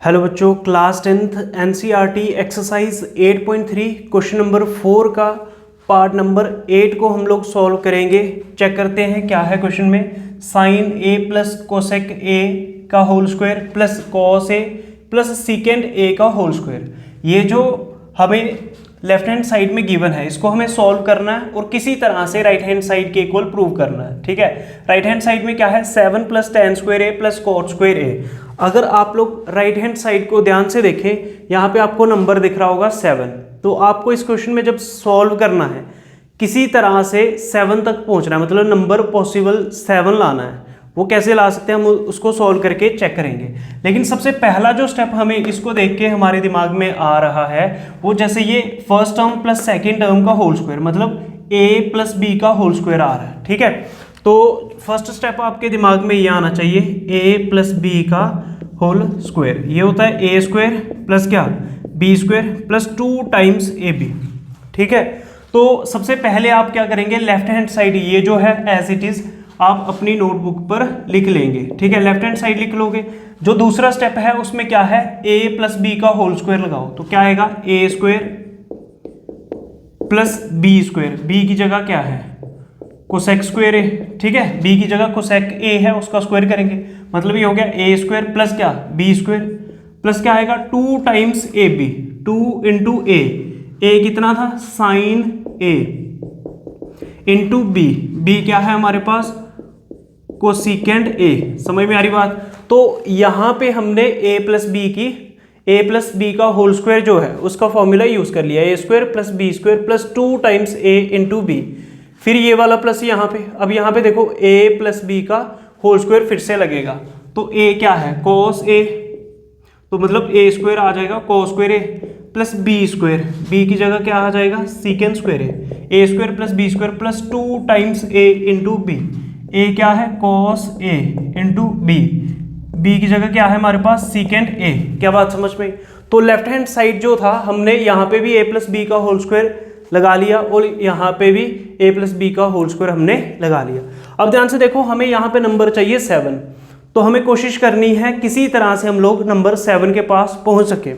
Hello बच्चों, class 10th NCERT exercise 8.3 question number 4 का part number 8 को हम लोग सॉल्व करेंगे। चेक करते हैं क्या है क्वेश्चन में। Sine A plus cosec A का whole square plus cos A plus secant A का होल स्क्वायर। ये जो हमें लेफ्ट हैंड साइड में गिवन है इसको हमें सॉल्व करना है और किसी तरह से राइट हैंड साइड के इक्वल प्रूव करना है। ठीक है, राइट हैंड साइड में क्या है 7 प्लस टेन स्क्वायर ए प्लस कॉट स्क्वायर ए। अगर आप लोग राइट हैंड साइड को ध्यान से देखें, यहाँ पे आपको नंबर दिख रहा होगा 7। तो आपको इस क्वेश्चन में जब सॉल्व करना है किसी तरह से 7 तक पहुँचना है, मतलब नंबर पॉसिबल 7 लाना है। वो कैसे ला सकते हैं हम उसको सॉल्व करके चेक करेंगे। लेकिन सबसे पहला जो स्टेप हमें इसको देख के हमारे दिमाग में आ रहा है वो जैसे ये first term plus second term का होल स्क्वायर, मतलब a प्लस बी का होल स्क्वायर आ रहा है। ठीक है, तो फर्स्ट स्टेप आपके दिमाग में ये आना चाहिए a प्लस बी का होल स्क्वायर। ये होता है a स्क्वायर प्लस क्या b square plus 2 times ab। ठीक है, तो सबसे पहले आप क्या करेंगे, लेफ्ट हैंड साइड ये जो है एज इट इज आप अपनी नोटबुक पर लिख लेंगे। ठीक है, लेफ्ट हैंड साइड लिख लोगे। जो दूसरा स्टेप है उसमें क्या है a प्लस बी का होल स्क्वायर लगाओ, तो क्या आएगा a square plus b square. b की जगह क्या है कोसेक स्क्वायर ए। ठीक है, b की जगह कोसेक a है उसका स्क्वायर करेंगे, मतलब ये हो गया a स्क्वायर प्लस क्या b स्क्वायर प्लस क्या आएगा 2 टाइम्स ab, 2 इंटू a कितना था साइन a इंटू b क्या है हमारे पास कोसिकेंड ए। समझ में आ रही बात। तो यहाँ पे हमने a प्लस बी का होल स्क्वायर जो है उसका फॉर्मूला यूज कर लिया, a square plus B square plus 2 times a into B. फिर ये वाला प्लस यहाँ पे, अब यहाँ पे देखो a प्लस बी का होल स्क्वायर फिर से लगेगा, तो a क्या है कॉस a, तो मतलब a स्क्वायर आ जाएगा cos square a plus B square, B की जगह क्या आ जाएगा second square a square plus B square plus 2 times a into B. A क्या है कॉस ए इंटू बी की जगह क्या है हमारे पास सीकेंड ए। क्या बात समझ में। तो लेफ्ट हैंड साइड जो था हमने यहाँ पे भी a प्लस बी का होल स्क्वायर लगा लिया और यहाँ पे भी a प्लस बी का होल स्क्वायर हमने लगा लिया। अब ध्यान से देखो, हमें यहाँ पे नंबर चाहिए 7, तो हमें कोशिश करनी है किसी तरह से हम लोग नंबर 7 के पास पहुँच सके।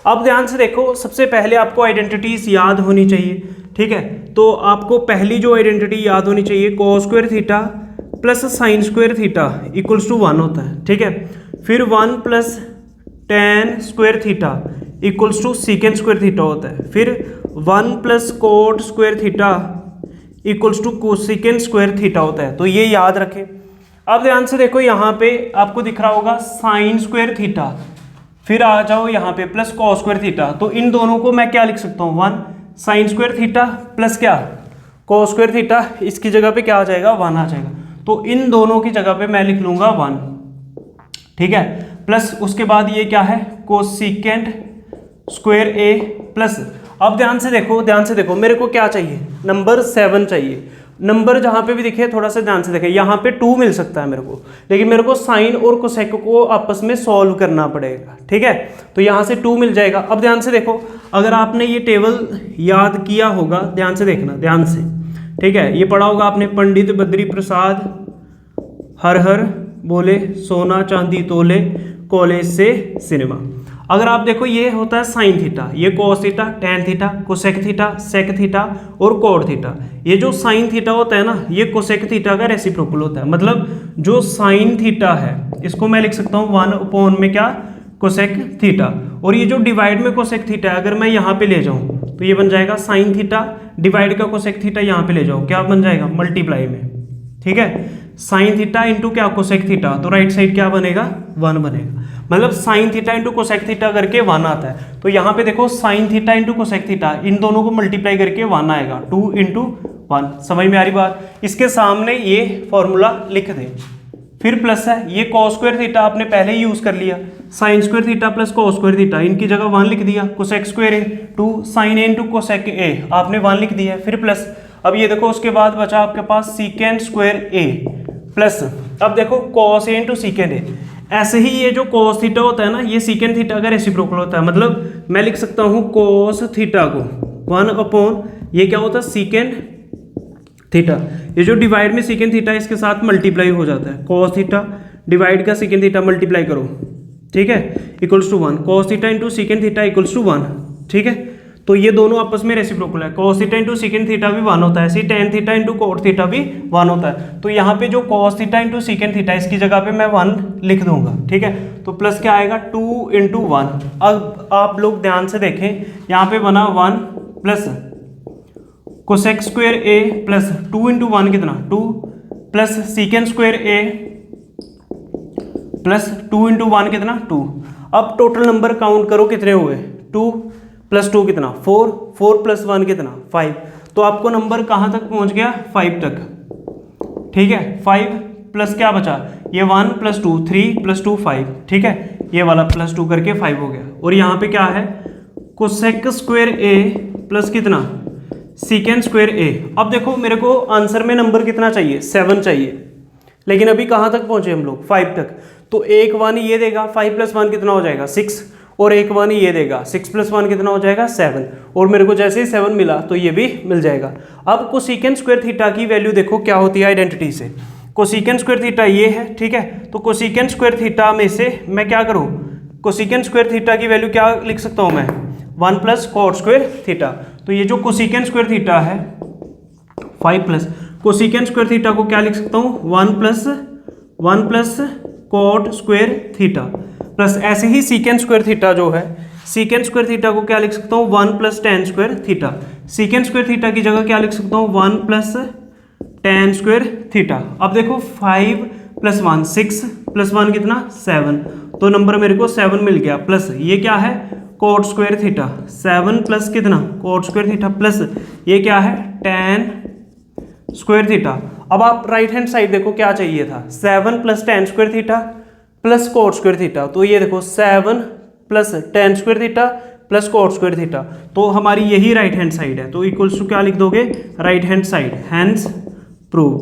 अब ध्यान से देखो, सबसे पहले आपको आइडेंटिटीज याद होनी चाहिए। ठीक है, तो आपको पहली जो आइडेंटिटी याद होनी चाहिए cos square theta plus sine square theta equals to 1 होता है। ठीक है, फिर 1 plus tan square theta equals to secant square theta होता है। फिर 1 plus cot square theta equals to cosecant square theta होता है। तो ये याद रखें। अब ध्यान से देखो, यहाँ पे आपको दिख रहा होगा साइन स्क्वायर थीटा, फिर आ जाओ यहाँ पे प्लस कॉस स्क्वायर थीटा। तो इन दोनों को मैं क्या लिख सकता हूँ 1 साइन स्क्वायर थीटा प्लस क्या कॉस स्क्वायर थीटा, इसकी जगह पे क्या आ जाएगा 1 आ जाएगा। तो इन दोनों की जगह पे मैं लिख लूंगा 1। ठीक है, प्लस उसके बाद ये क्या है कोसिकेंड स्क्वायर ए प्लस। अब ध्यान से देखो मेरे को क्या चाहिए नंबर 7 चाहिए। नंबर जहां पे भी दिखे थोड़ा सा ध्यान से देखें, यहाँ पे 2 मिल सकता है मेरे को, लेकिन मेरे को साइन और कोसेक को आपस में सॉल्व करना पड़ेगा। ठीक है, तो यहाँ से 2 मिल जाएगा। अब ध्यान से देखो, अगर आपने ये टेबल याद किया होगा, ध्यान से देखना ध्यान से। ठीक है, ये पढ़ा होगा आपने पंडित बद्री प्रसाद हर हर बोले सोना चांदी तोले कॉलेज से सिनेमा। अगर आप देखो ये होता है साइन थीटा, ये cos theta, tan theta, cosec theta, sec theta और कोड थीटा। ये जो साइन थीटा होता है ना, ये कोसेक थीटा का रेसिप्रोकल होता है, मतलब जो साइन थीटा है इसको मैं लिख सकता हूँ 1 अपॉन में क्या कोसेक थीटा। और ये जो डिवाइड में कोसेक थीटा है अगर मैं यहाँ पे ले जाऊँ तो ये बन जाएगा साइन थीटा, डिवाइड का कोसेक थीटा यहाँ पे ले जाओ क्या बन जाएगा मल्टीप्लाई में। ठीक है, साइन थीटा इंटू क्या कोसेक थीटा, तो राइट साइड क्या बनेगा 1 बनेगा, मतलब sine theta into cosec theta करके 1 आता है। तो यहाँ पे देखो sine theta into cosec theta, इन दोनों को मल्टीप्लाई करके 1 आएगा, 2 इंटू 1। समझ में आ रही बात। इसके सामने ये फॉर्मूला लिख दें। फिर प्लस है ये कॉस स्क्वायर थीटा आपने पहले ही यूज कर लिया, sin square theta plus cos square theta, इनकी जगह 1 लिख दिया, cosec square A 2 sin A into cosec A आपने 1 लिख दिया। फिर प्लस, अब ये देखो उसके बाद बचा आपके पास सीकेंड स्क्वायर ए प्लस, अब देखो कॉस ए इंटू सीकेंड ए। ऐसे ही ये जो कॉस थीटा होता है ना, ये सीकेंड थीटा का रेसिप्रोकल होता है, मतलब मैं लिख सकता हूँ कॉस थीटा को 1 अपॉन ये क्या होता है सीकेंड थीटा। ये जो डिवाइड में सीकेंड थीटा इसके साथ मल्टीप्लाई हो जाता है, कॉस थीटा डिवाइड का सेकेंड थीटा मल्टीप्लाई करो ठीक है, equals to 1, cos theta into secant theta equals to 1, ठीक है। तो ये दोनों आपस में रेसिप्रोकल है, cos theta into secant theta भी 1 होता है, ऐसे tan theta into cot theta भी 1 होता है। तो यहाँ पे जो cos theta into secant theta इसकी जगह पे मैं 1 लिख दूंगा, ठीक है। तो प्लस क्या आएगा 2 इंटू 1। अब आप लोग ध्यान से देखें, यहाँ पे बना 1 प्लस कोसेक स्क्वायर ए प्लस 2 इंटू 1 कितना 2 प्लस सीकेंड स्क्वायर ए प्लस 2 इंटू 1 कितना 2। अब टोटल नंबर काउंट करो कितने हुए, 2 प्लस 2 कितना 4, 4 प्लस 1 कितना 5। तो आपको नंबर कहाँ तक पहुँच गया 5 तक, ठीक है। 5 प्लस क्या बचा, ये 1 प्लस 2 3 प्लस 2 5, ठीक है। ये वाला प्लस 2 करके 5 हो गया। और यहाँ पे क्या है कोसेक स्क्वायर ए प्लस कितना सीकेंड स्क्वायर ए। अब देखो मेरे को आंसर में नंबर कितना चाहिए 7 चाहिए, लेकिन अभी कहाँ तक पहुँचे हम लोग 5 तक। तो एक 1 ये देगा, 5 प्लस 1 कितना हो जाएगा 6, और एक 1 ये देगा, 6 प्लस 1 कितना हो जाएगा 7, और मेरे को जैसे ही 7 मिला तो ये भी मिल जाएगा। अब कोसेकेंड स्क्वायर थीटा की वैल्यू देखो क्या होती है आइडेंटिटी से। कोसेकेंड स्क्वायर थीटा ये है, ठीक है। तो कोसेकेंड स्क्वायर थीटा में से मैं क्या करूँ, कोसेकेंड स्क्वायर थीटा की वैल्यू क्या लिख सकता हूँ मैं 1 प्लस कॉट स्क्वायर थीटा। तो ये जो कोसेकेंड स्क्वायर थीटा है 5 प्लस कोसेकेंड स्क्वायर थीटा को क्या लिख सकता हूँ 1 plus cot square theta plus ऐसे ही सीकेंड स्क्वायर थीटा जो है, सीकेंड स्क्वायर थीटा को क्या लिख सकता हूँ 1 plus tan square theta. सीकेंड square theta की जगह क्या लिख सकता हूँ 1 प्लस टेन स्क्वायर थीटा। अब देखो 5 प्लस 1 6 प्लस 1 कितना 7, तो नंबर मेरे को 7 मिल गया। प्लस ये क्या है कोट स्क्वायर थीटा, 7 प्लस कितना कोट स्क्वायर थीटा प्लस ये क्या है टेन स्क्वायर थीटा। अब आप राइट हैंड साइड देखो क्या चाहिए था 7 plus tan square theta plus cot square theta. तो ये देखो 7 plus tan square theta plus cot square theta, तो हमारी यही राइट हैंड साइड है। तो इक्वल्स टू क्या लिख दोगे right hand side, hence prove.